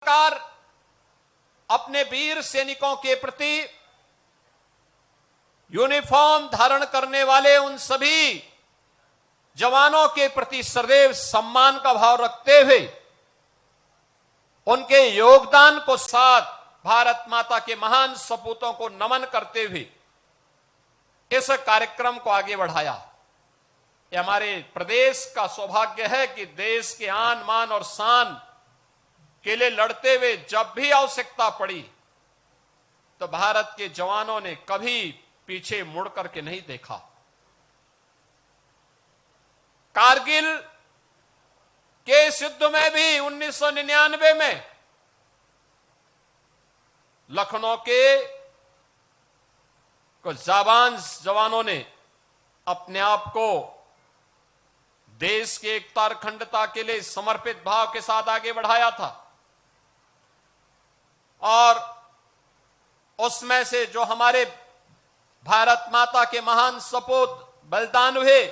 सरकार अपने वीर सैनिकों के प्रति यूनिफॉर्म धारण करने वाले उन सभी जवानों के प्रति सदैव सम्मान का भाव रखते हुए उनके योगदान को साथ भारत माता के महान सपूतों को नमन करते हुए इस कार्यक्रम को आगे बढ़ाया। यह हमारे प्रदेश का सौभाग्य है कि देश के आन मान और शान के लिए लड़ते हुए जब भी आवश्यकता पड़ी तो भारत के जवानों ने कभी पीछे मुड़ करके नहीं देखा। कारगिल के इस युद्ध में भी 1999 में लखनऊ के कुछ जाबाज जवानों ने अपने आप को देश की एकता और अखंडता के लिए समर्पित भाव के साथ आगे बढ़ाया था और उसमें से जो हमारे भारत माता के महान सपूत बलिदान हुए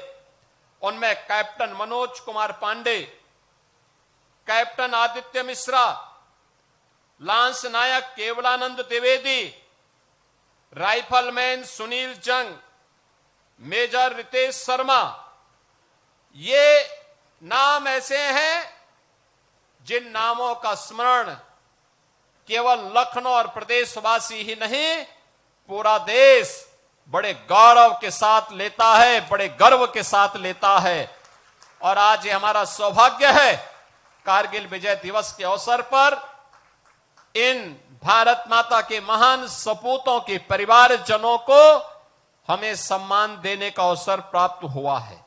उनमें Captain Manoj Kumar Pandey, Captain Aditya Mishra, Lance Naik Kevalanand Dwivedi, Rifleman Sunil Jung, Major Ritesh Sharma, ये नाम ऐसे हैं जिन नामों का स्मरण केवल लखनऊ और प्रदेशवासी ही नहीं पूरा देश बड़े गौरव के साथ लेता है, बड़े गर्व के साथ लेता है। और आज ये हमारा सौभाग्य है कारगिल विजय दिवस के अवसर पर इन भारत माता के महान सपूतों के परिवारजनों को हमें सम्मान देने का अवसर प्राप्त हुआ है।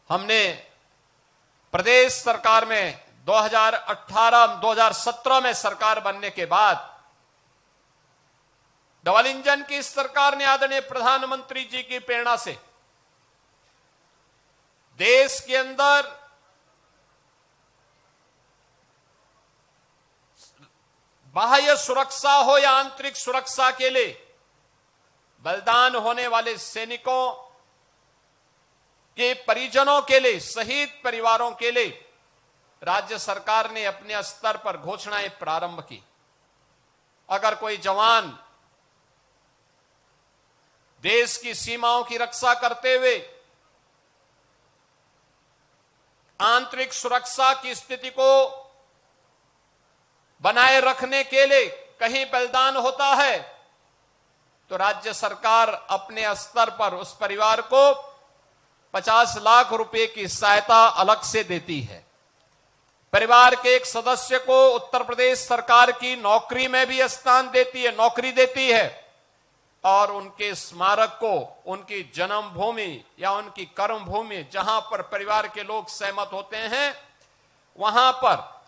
हमने प्रदेश सरकार में 2017 में सरकार बनने के बाद डबल इंजन की सरकार ने आदरणीय प्रधानमंत्री जी की प्रेरणा से देश के अंदर बाह्य सुरक्षा हो या आंतरिक सुरक्षा के लिए बलिदान होने वाले सैनिकों के परिजनों के लिए, शहीद परिवारों के लिए राज्य सरकार ने अपने स्तर पर घोषणाएं प्रारंभ की। अगर कोई जवान देश की सीमाओं की रक्षा करते हुए आंतरिक सुरक्षा की स्थिति को बनाए रखने के लिए कहीं बलिदान होता है तो राज्य सरकार अपने स्तर पर उस परिवार को 50 लाख रुपए की सहायता अलग से देती है। परिवार के एक सदस्य को उत्तर प्रदेश सरकार की नौकरी में भी स्थान देती है, नौकरी देती है और उनके स्मारक को उनकी जन्मभूमि या उनकी कर्म भूमि जहां पर परिवार के लोग सहमत होते हैं वहां पर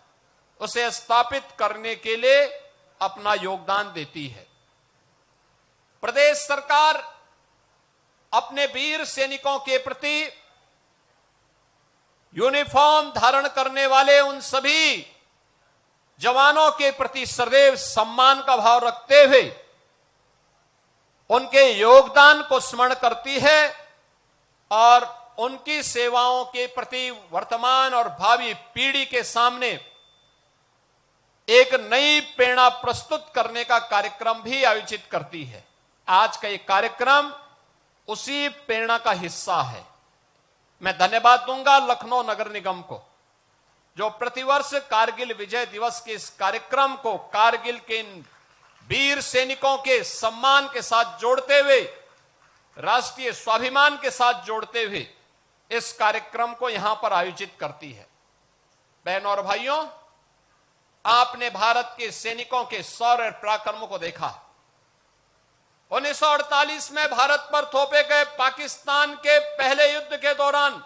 उसे स्थापित करने के लिए अपना योगदान देती है। प्रदेश सरकार अपने वीर सैनिकों के प्रति यूनिफॉर्म धारण करने वाले उन सभी जवानों के प्रति सदैव सम्मान का भाव रखते हुए उनके योगदान को स्मरण करती है और उनकी सेवाओं के प्रति वर्तमान और भावी पीढ़ी के सामने एक नई प्रेरणा प्रस्तुत करने का कार्यक्रम भी आयोजित करती है। आज का ये कार्यक्रम उसी प्रेरणा का हिस्सा है। मैं धन्यवाद दूंगा लखनऊ नगर निगम को जो प्रतिवर्ष कारगिल विजय दिवस के इस कार्यक्रम को कारगिल के इन वीर सैनिकों के सम्मान के साथ जोड़ते हुए, राष्ट्रीय स्वाभिमान के साथ जोड़ते हुए इस कार्यक्रम को यहां पर आयोजित करती है। बहनों और भाइयों, आपने भारत के सैनिकों के शौर्य पराक्रमों को देखा। 1948 में भारत पर थोपे गए पाकिस्तान के पहले युद्ध के दौरान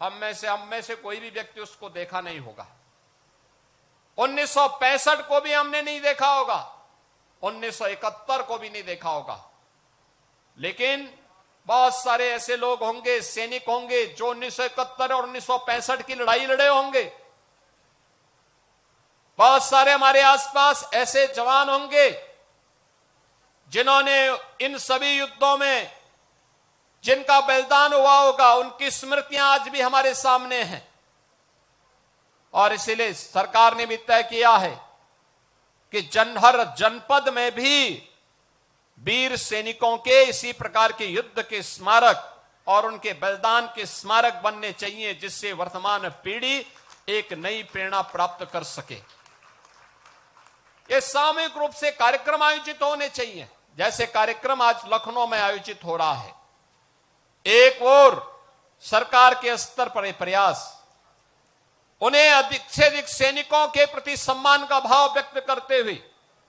हम में से कोई भी व्यक्ति उसको देखा नहीं होगा। 1965 को भी हमने नहीं देखा होगा, 1971 को भी नहीं देखा होगा, लेकिन बहुत सारे ऐसे लोग होंगे, सैनिक होंगे जो 1971 और 1965 की लड़ाई लड़े होंगे। बहुत सारे हमारे आसपास ऐसे जवान होंगे जिन्होंने इन सभी युद्धों में जिनका बलिदान हुआ होगा, उनकी स्मृतियां आज भी हमारे सामने हैं। और इसीलिए सरकार ने भी तय किया है कि हर जनपद में भी वीर सैनिकों के इसी प्रकार के युद्ध के स्मारक और उनके बलिदान के स्मारक बनने चाहिए, जिससे वर्तमान पीढ़ी एक नई प्रेरणा प्राप्त कर सके। ये सामूहिक रूप से कार्यक्रम आयोजित होने चाहिए, जैसे कार्यक्रम आज लखनऊ में आयोजित हो रहा है। एक ओर सरकार के स्तर पर यह प्रयास उन्हें अधिक से अधिक सैनिकों के प्रति सम्मान का भाव व्यक्त करते हुए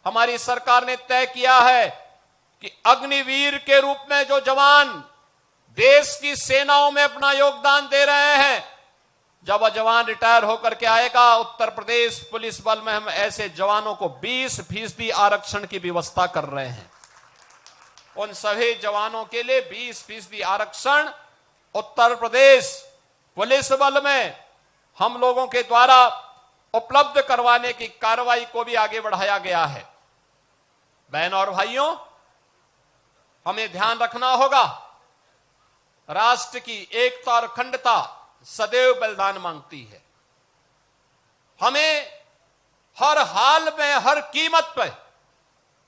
हमारी सरकार ने तय किया है कि अग्निवीर के रूप में जो जवान देश की सेनाओं में अपना योगदान दे रहे हैं, जब वह जवान रिटायर होकर के आएगा, उत्तर प्रदेश पुलिस बल में हम ऐसे जवानों को 20% आरक्षण की व्यवस्था कर रहे हैं। उन सभी जवानों के लिए 20% आरक्षण उत्तर प्रदेश पुलिस बल में हम लोगों के द्वारा उपलब्ध करवाने की कार्रवाई को भी आगे बढ़ाया गया है। बहनों और भाइयों, हमें ध्यान रखना होगा, राष्ट्र की एकता और अखंडता सदैव बलिदान मांगती है। हमें हर हाल में, हर कीमत पर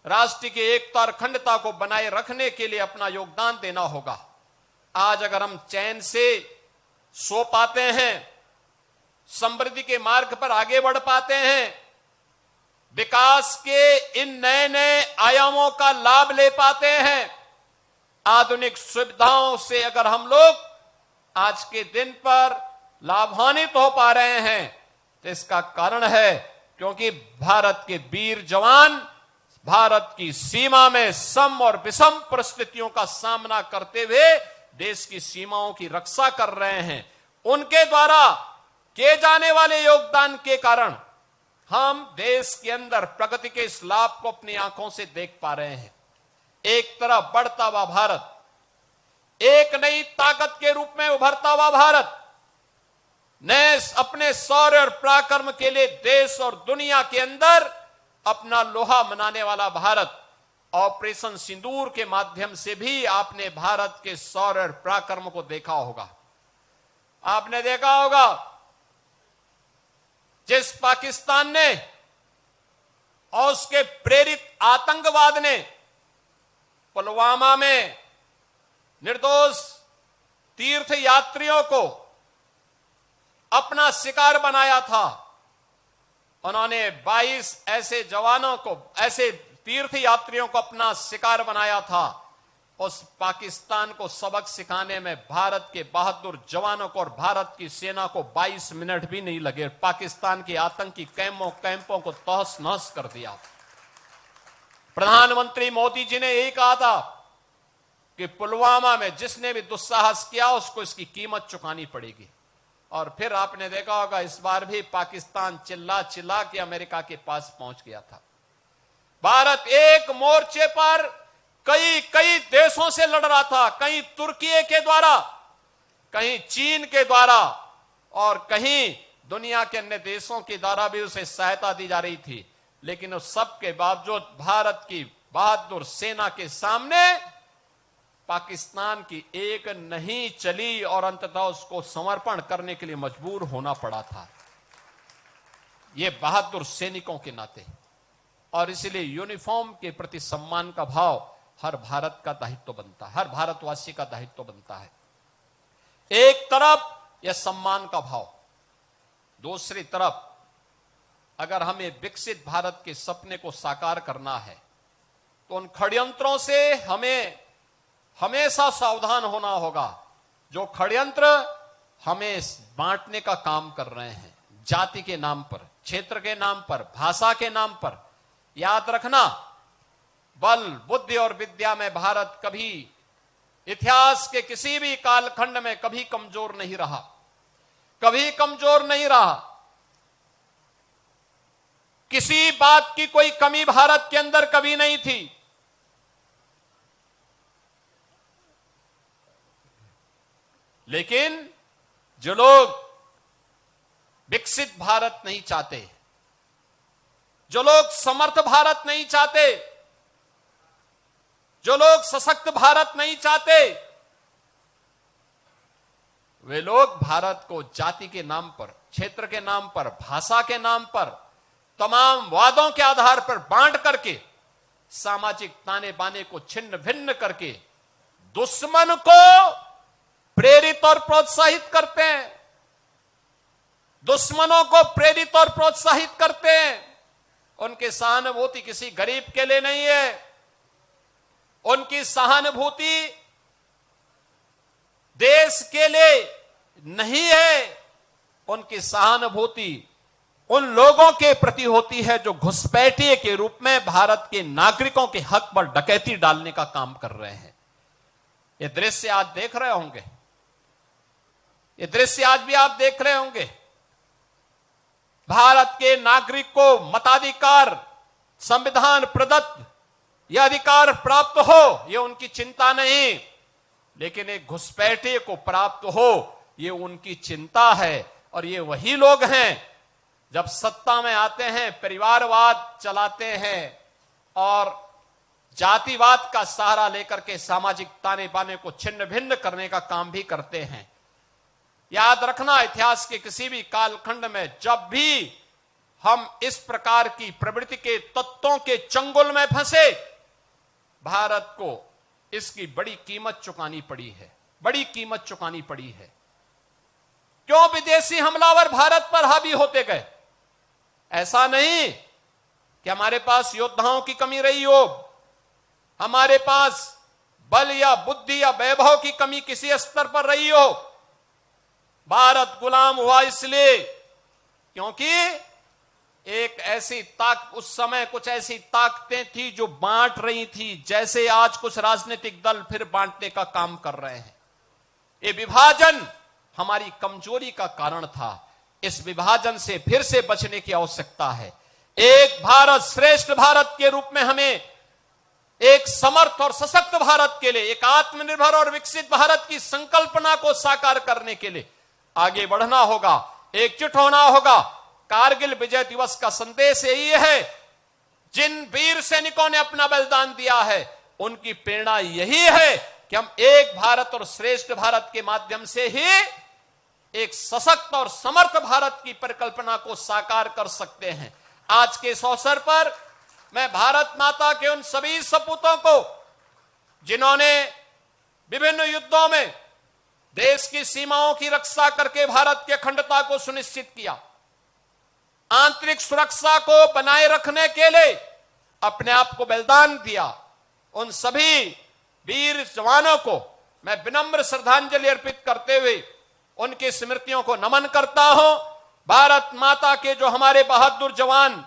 राष्ट्र की एकता और अखंडता को बनाए रखने के लिए अपना योगदान देना होगा। आज अगर हम चैन से सो पाते हैं, समृद्धि के मार्ग पर आगे बढ़ पाते हैं, विकास के इन नए नए आयामों का लाभ ले पाते हैं, आधुनिक सुविधाओं से अगर हम लोग आज के दिन पर लाभान्वित हो पा रहे हैं, तो इसका कारण है क्योंकि भारत के वीर जवान भारत की सीमा में सम और विषम परिस्थितियों का सामना करते हुए देश की सीमाओं की रक्षा कर रहे हैं। उनके द्वारा किए जाने वाले योगदान के कारण हम देश के अंदर प्रगति के इस लाभ को अपनी आंखों से देख पा रहे हैं। एक तरफ बढ़ता हुआ भारत, एक नई ताकत के रूप में उभरता हुआ भारत, नए अपने शौर्य और पराक्रम के लिए देश और दुनिया के अंदर अपना लोहा मनाने वाला भारत। ऑपरेशन सिंदूर के माध्यम से भी आपने भारत के शौर्य और पराक्रम को देखा होगा। आपने देखा होगा जिस पाकिस्तान ने और उसके प्रेरित आतंकवाद ने पुलवामा में निर्दोष तीर्थ यात्रियों को अपना शिकार बनाया था, उन्होंने 22 ऐसे जवानों को, ऐसे तीर्थ यात्रियों को अपना शिकार बनाया था। उस पाकिस्तान को सबक सिखाने में भारत के बहादुर जवानों को और भारत की सेना को 22 मिनट भी नहीं लगे। पाकिस्तान के आतंकी कैंपों को तहस नहस कर दिया। प्रधानमंत्री मोदी जी ने यही कहा था कि पुलवामा में जिसने भी दुस्साहस किया उसको इसकी कीमत चुकानी पड़ेगी। और फिर आपने देखा होगा इस बार भी पाकिस्तान चिल्ला चिल्ला के अमेरिका के पास पहुंच गया था। भारत एक मोर्चे पर कई देशों से लड़ रहा था, कहीं तुर्की के द्वारा, कहीं चीन के द्वारा और कहीं दुनिया के अन्य देशों के द्वारा भी उसे सहायता दी जा रही थी। लेकिन उस सब के बावजूद भारत की बहादुर सेना के सामने पाकिस्तान की एक नहीं चली और अंततः उसको समर्पण करने के लिए मजबूर होना पड़ा था, ये बहादुर सैनिकों के नाते। और इसलिए यूनिफॉर्म के प्रति सम्मान का भाव हर भारत का दायित्व बनता है, हर भारतवासी का दायित्व बनता है। एक तरफ यह सम्मान का भाव, दूसरी तरफ अगर हमें विकसित भारत के सपने को साकार करना है तो उन षड्यंत्रों से हमें हमेशा सावधान होना होगा जो षड्यंत्र हमें बांटने का काम कर रहे हैं, जाति के नाम पर, क्षेत्र के नाम पर, भाषा के नाम पर। याद रखना, बल, बुद्धि और विद्या में भारत कभी इतिहास के किसी भी कालखंड में कभी कमजोर नहीं रहा, कभी कमजोर नहीं रहा। किसी बात की कोई कमी भारत के अंदर कभी नहीं थी। लेकिन जो लोग विकसित भारत नहीं चाहते, जो लोग समर्थ भारत नहीं चाहते, जो लोग सशक्त भारत नहीं चाहते, वे लोग भारत को जाति के नाम पर, क्षेत्र के नाम पर, भाषा के नाम पर, तमाम वादों के आधार पर बांट करके, सामाजिक ताने बाने को छिन्न भिन्न करके दुश्मन को प्रेरित और प्रोत्साहित करते हैं, दुश्मनों को प्रेरित और प्रोत्साहित करते हैं। उनकी सहानुभूति किसी गरीब के लिए नहीं है, उनकी सहानुभूति देश के लिए नहीं है, उनकी सहानुभूति उन लोगों के प्रति होती है जो घुसपैठिए के रूप में भारत के नागरिकों के हक पर डकैती डालने का काम कर रहे हैं। ये दृश्य आज देख रहे होंगे, ये दृश्य आज भी आप देख रहे होंगे। भारत के नागरिक को मताधिकार, संविधान प्रदत्त यह अधिकार प्राप्त हो, यह उनकी चिंता नहीं, लेकिन एक घुसपैठिए को प्राप्त हो, यह उनकी चिंता है। और ये वही लोग हैं जब सत्ता में आते हैं परिवारवाद चलाते हैं और जातिवाद का सहारा लेकर के सामाजिक ताने बाने को छिन्न भिन्न करने का काम भी करते हैं। याद रखना, इतिहास के किसी भी कालखंड में जब भी हम इस प्रकार की प्रवृत्ति के तत्वों के चंगुल में फंसे, भारत को इसकी बड़ी कीमत चुकानी पड़ी है, बड़ी कीमत चुकानी पड़ी है। क्यों विदेशी हमलावर भारत पर हावी होते गए? ऐसा नहीं कि हमारे पास योद्धाओं की कमी रही हो, हमारे पास बल या बुद्धि या वैभव की कमी किसी स्तर पर रही हो। भारत गुलाम हुआ इसलिए क्योंकि एक ऐसी उस समय कुछ ऐसी ताकतें थी जो बांट रही थी, जैसे आज कुछ राजनीतिक दल फिर बांटने का काम कर रहे हैं। ये विभाजन हमारी कमजोरी का कारण था। इस विभाजन से फिर से बचने की आवश्यकता है। एक भारत श्रेष्ठ भारत के रूप में हमें एक समर्थ और सशक्त भारत के लिए, एक आत्मनिर्भर और विकसित भारत की संकल्पना को साकार करने के लिए आगे बढ़ना होगा, एकजुट होना होगा। कारगिल विजय दिवस का संदेश यही है, जिन वीर सैनिकों ने अपना बलिदान दिया है उनकी प्रेरणा यही है कि हम एक भारत और श्रेष्ठ भारत के माध्यम से ही एक सशक्त और समर्थ भारत की परिकल्पना को साकार कर सकते हैं। आज के इस अवसर पर मैं भारत माता के उन सभी सपूतों को जिन्होंने विभिन्न युद्धों में देश की सीमाओं की रक्षा करके भारत की अखंडता को सुनिश्चित किया, आंतरिक सुरक्षा को बनाए रखने के लिए अपने आप को बलिदान दिया, उन सभी वीर जवानों को मैं विनम्र श्रद्धांजलि अर्पित करते हुए उनकी स्मृतियों को नमन करता हूं। भारत माता के जो हमारे बहादुर जवान,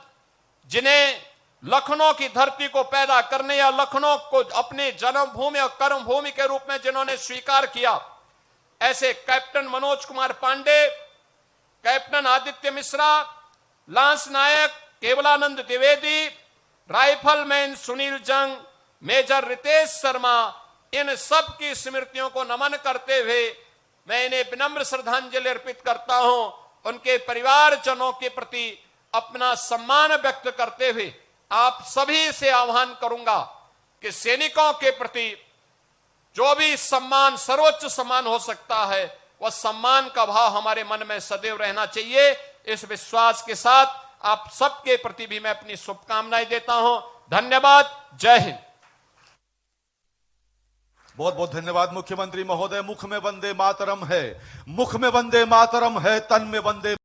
जिन्हें लखनऊ की धरती को पैदा करने या लखनऊ को अपने जन्मभूमि और कर्मभूमि के रूप में जिन्होंने स्वीकार किया, ऐसे Captain Manoj Kumar Pandey, Captain Aditya Mishra, Lance Naik Kevalanand Dwivedi, Rifleman Sunil Jung, Major Ritesh Sharma, इन सब की स्मृतियों को नमन करते हुए मैं इन्हें विनम्र श्रद्धांजलि अर्पित करता हूं। उनके परिवारजनों के प्रति अपना सम्मान व्यक्त करते हुए आप सभी से आह्वान करूंगा कि सैनिकों के प्रति जो भी सम्मान, सर्वोच्च सम्मान हो सकता है, वह सम्मान का भाव हमारे मन में सदैव रहना चाहिए। इस विश्वास के साथ आप सबके प्रति भी मैं अपनी शुभकामनाएं देता हूं। धन्यवाद। जय हिंद। बहुत बहुत धन्यवाद मुख्यमंत्री महोदय। मुख में वंदे मातरम है, मुख में वंदे मातरम है, तन में वंदे